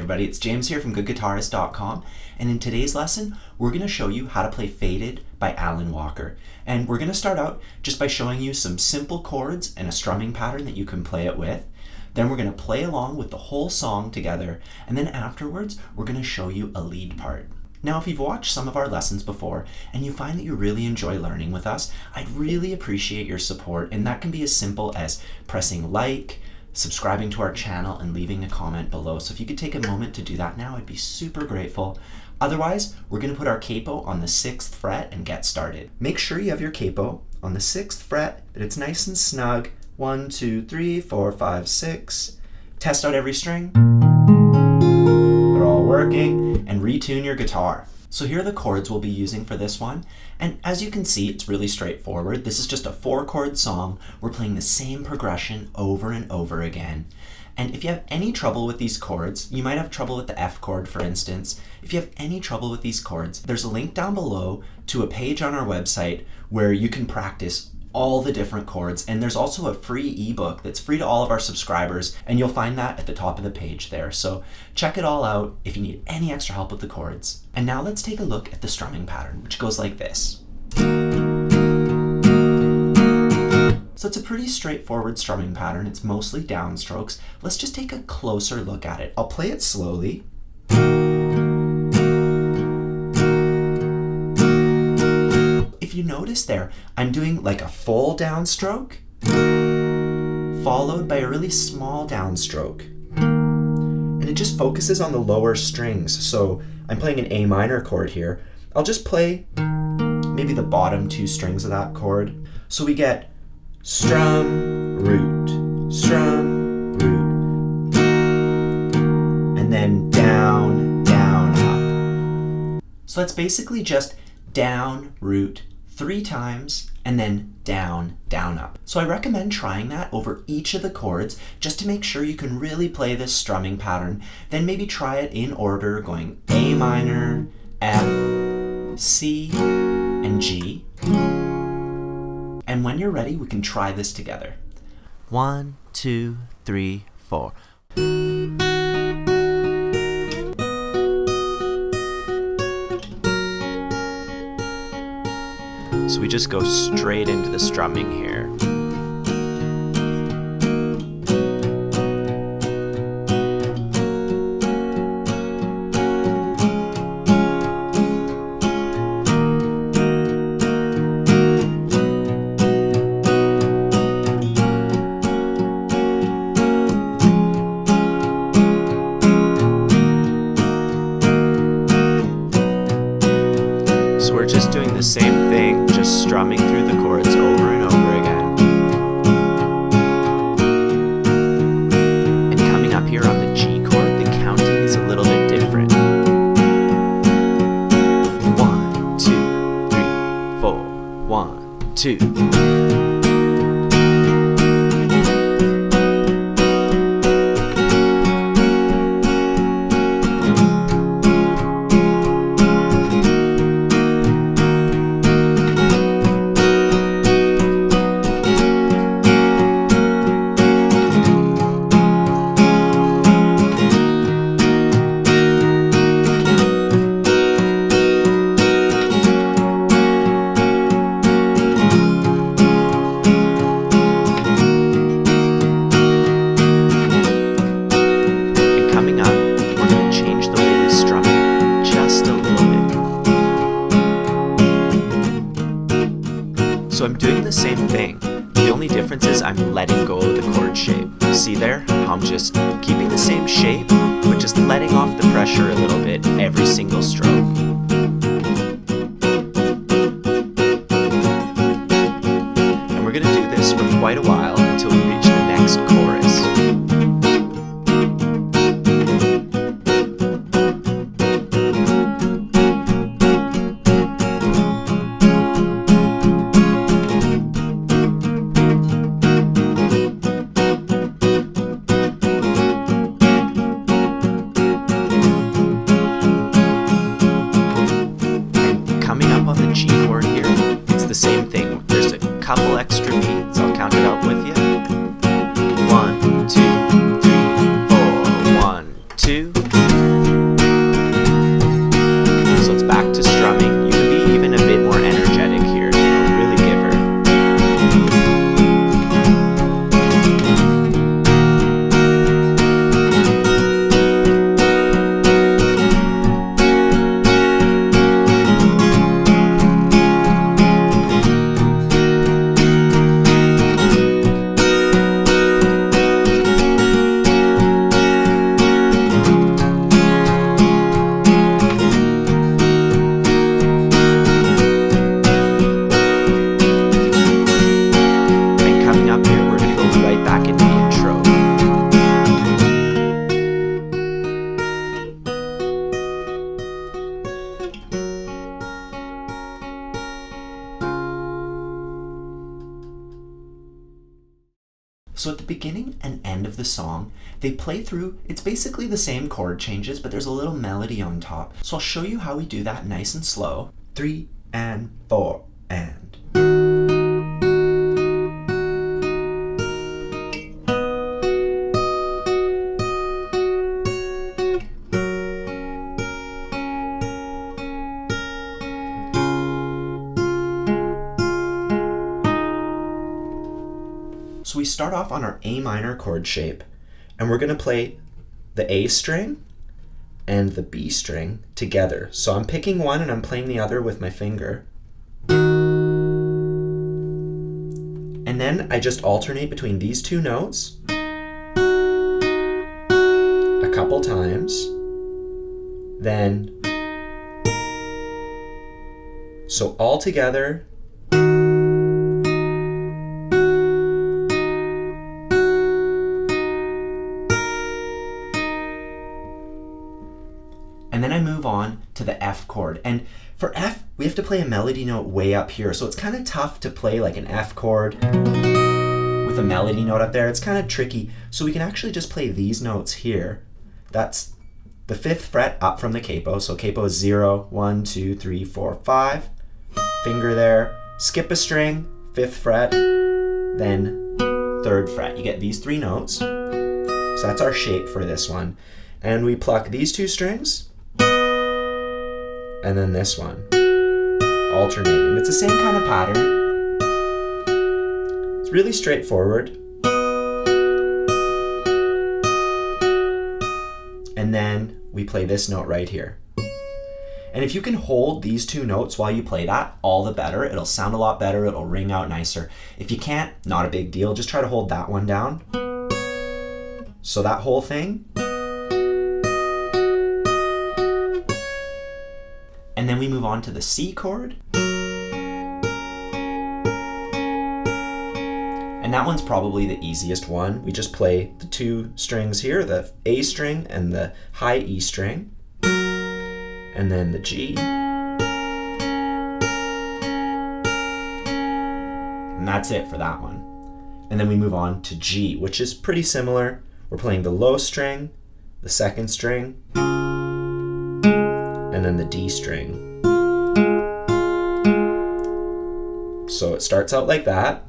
everybody, it's James here from goodguitarist.com, and in today's lesson we're going to show you how to play Faded by Alan Walker. And we're going to start out just by showing you some simple chords and a strumming pattern that you can play it with. Then we're going to play along with the whole song together, and then afterwards we're going to show you a lead part. Now, if you've watched some of our lessons before and you find that you really enjoy learning with us, I'd really appreciate your support, and that can be as simple as pressing like, subscribing to our channel, and leaving a comment below. So if you could take a moment to do that now, I'd be super grateful. Otherwise, we're going to put our capo on the 6th fret and get started. Make sure you have your capo on the 6th fret, that it's nice and snug. 1, 2, 3, 4, 5, 6. Test out every string. They're all working, and retune your guitar. So here are the chords we'll be using for this one, and as you can see, it's really straightforward. This is just a 4-chord song. We're playing the same progression over and over again. And if you have any trouble with these chords, you might have trouble with the F chord, for instance. If you have any trouble with these chords, there's a link down below to a page on our website where you can practice all the different chords, and there's also a free ebook that's free to all of our subscribers, and you'll find that at the top of the page there. So check it all out if you need any extra help with the chords. And now let's take a look at the strumming pattern, which goes like this. So it's a pretty straightforward strumming pattern. It's mostly downstrokes. Let's just take a closer look at it. I'll play it slowly. If you notice there, I'm doing like a full downstroke followed by a really small downstroke. And it just focuses on the lower strings. So I'm playing an A minor chord here. I'll just play maybe the bottom 2 strings of that chord. So we get strum, root, and then down, down, up. So that's basically just down, root, 3 times, and then down, down, up. So I recommend trying that over each of the chords just to make sure you can really play this strumming pattern. Then maybe try it in order, going A minor, F, C, and G. And when you're ready, we can try this together. 1, 2, 3, 4. So we just go straight into the strumming here. So we're just doing the same thing, just strumming through the chords over and over again. And coming up here on the G chord, the counting is a little bit different. 1, 2, 3, 4, 1, 2. So I'm doing the same thing. The only difference is I'm letting go of the chord shape. See there? How I'm just keeping the same shape, but just letting off the pressure a little bit every single stroke. And we're going to do this for quite a while until we reach the next chorus. Couple extra beats, I'll count it out with you. 1, 2, 3, 4, 1, 2. So at the beginning and end of the song, they play through, it's basically the same chord changes, but there's a little melody on top. So I'll show you how we do that nice and slow. 3 and 4 and. So we start off on our A minor chord shape, and we're going to play the A string and the B string together. So I'm picking one and I'm playing the other with my finger. And then I just alternate between these two notes a couple times. Then, so all together. And then I move on to the F chord. And for F, we have to play a melody note way up here. So it's kind of tough to play like an F chord with a melody note up there. It's kind of tricky. So we can actually just play these notes here. That's the 5th fret up from the capo. So capo is 0, 1, 2, 3, 4, 5. Finger there. Skip a string, 5th fret, then 3rd fret. You get these 3 notes. So that's our shape for this one. And we pluck these 2 strings. And then this one, alternating. It's the same kind of pattern. It's really straightforward. And then we play this note right here. And if you can hold these 2 notes while you play that, all the better. It'll sound a lot better, it'll ring out nicer. If you can't, not a big deal, just try to hold that one down. So that whole thing. And then we move on to the C chord. And that one's probably the easiest one. We just play the 2 strings here, the A string and the high E string, and then the G. And that's it for that one. And then we move on to G, which is pretty similar. We're playing the low string, the 2nd string, and then the D string. So it starts out like that.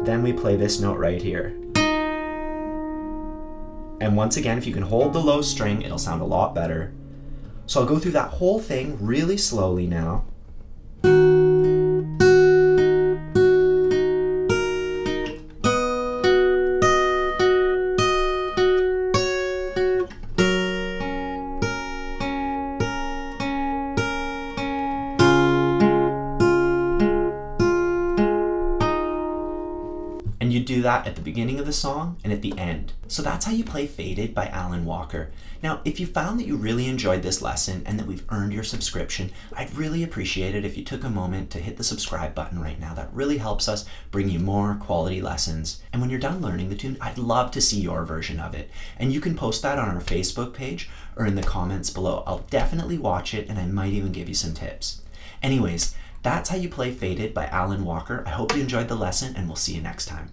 Then we play this note right here. And once again, if you can hold the low string, it'll sound a lot better. So I'll go through that whole thing really slowly now. And you do that at the beginning of the song and at the end. So that's how you play Faded by Alan Walker. Now, if you found that you really enjoyed this lesson and that we've earned your subscription, I'd really appreciate it if you took a moment to hit the subscribe button right now. That really helps us bring you more quality lessons. And when you're done learning the tune, I'd love to see your version of it. And you can post that on our Facebook page or in the comments below. I'll definitely watch it and I might even give you some tips. Anyways, that's how you play Faded by Alan Walker. I hope you enjoyed the lesson and we'll see you next time.